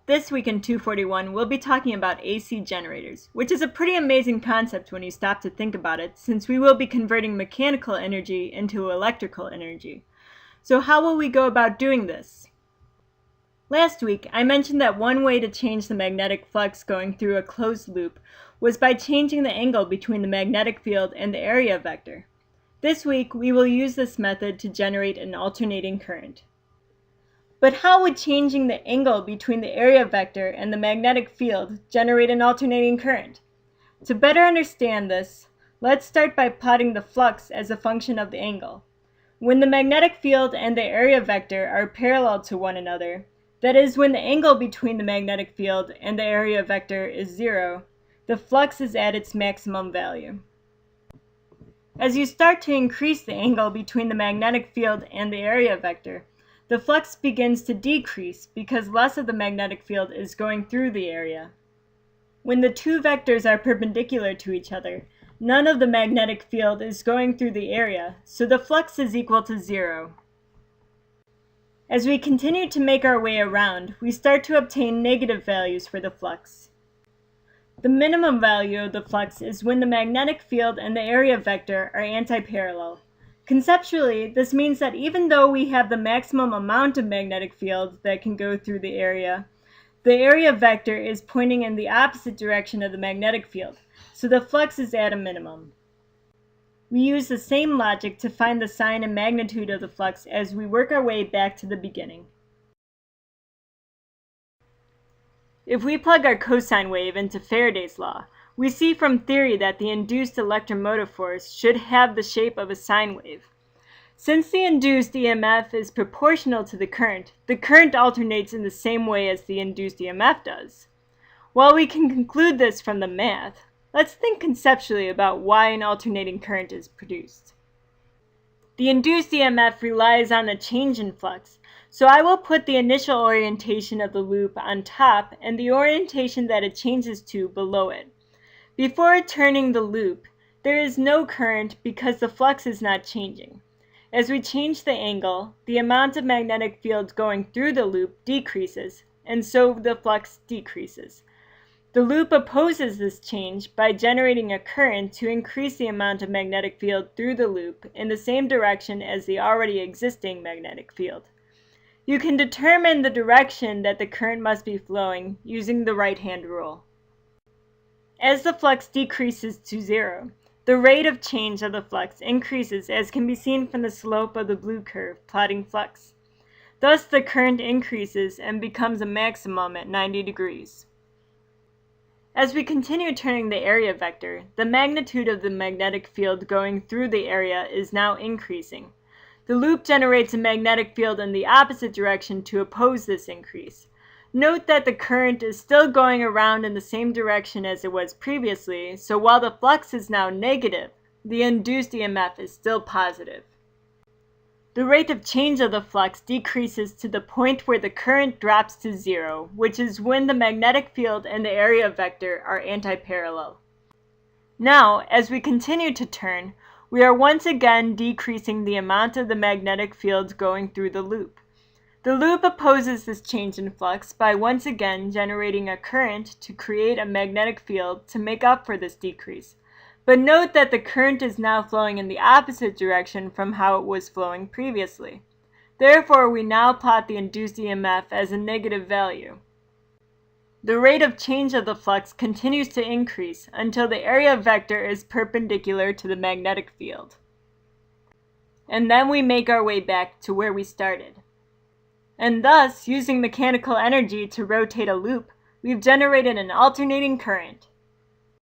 This week in 241, we'll be talking about AC generators, which is a pretty amazing concept when you stop to think about it, since we will be converting mechanical energy into electrical energy. So how will we go about doing this? Last week, I mentioned that one way to change the magnetic flux going through a closed loop was by changing the angle between the magnetic field and the area vector. This week, we will use this method to generate an alternating current. But how would changing the angle between the area vector and the magnetic field generate an alternating current? To better understand this, let's start by plotting the flux as a function of the angle. When the magnetic field and the area vector are parallel to one another, that is, when the angle between the magnetic field and the area vector is 0, the flux is at its maximum value. As you start to increase the angle between the magnetic field and the area vector, the flux begins to decrease because less of the magnetic field is going through the area. When the two vectors are perpendicular to each other, none of the magnetic field is going through the area, so the flux is equal to 0. As we continue to make our way around, we start to obtain negative values for the flux. The minimum value of the flux is when the magnetic field and the area vector are antiparallel. Conceptually, this means that even though we have the maximum amount of magnetic field that can go through the area vector is pointing in the opposite direction of the magnetic field, so the flux is at a minimum. We use the same logic to find the sign and magnitude of the flux as we work our way back to the beginning. If we plug our cosine wave into Faraday's law, we see from theory that the induced electromotive force should have the shape of a sine wave. Since the induced EMF is proportional to the current alternates in the same way as the induced EMF does. While we can conclude this from the math, let's think conceptually about why an alternating current is produced. The induced EMF relies on the change in flux, so I will put the initial orientation of the loop on top and the orientation that it changes to below it. Before turning the loop, there is no current because the flux is not changing. As we change the angle, the amount of magnetic field going through the loop decreases, and so the flux decreases. The loop opposes this change by generating a current to increase the amount of magnetic field through the loop in the same direction as the already existing magnetic field. You can determine the direction that the current must be flowing using the right-hand rule. As the flux decreases to 0, the rate of change of the flux increases, as can be seen from the slope of the blue curve plotting flux. Thus, the current increases and becomes a maximum at 90 degrees. As we continue turning the area vector, the magnitude of the magnetic field going through the area is now increasing. The loop generates a magnetic field in the opposite direction to oppose this increase. Note that the current is still going around in the same direction as it was previously, so while the flux is now negative, the induced EMF is still positive. The rate of change of the flux decreases to the point where the current drops to 0, which is when the magnetic field and the area vector are antiparallel. Now, as we continue to turn, we are once again decreasing the amount of the magnetic field going through the loop. The loop opposes this change in flux by once again generating a current to create a magnetic field to make up for this decrease. But note that the current is now flowing in the opposite direction from how it was flowing previously. Therefore, we now plot the induced EMF as a negative value. The rate of change of the flux continues to increase until the area vector is perpendicular to the magnetic field. And then we make our way back to where we started. And thus, using mechanical energy to rotate a loop, we've generated an alternating current.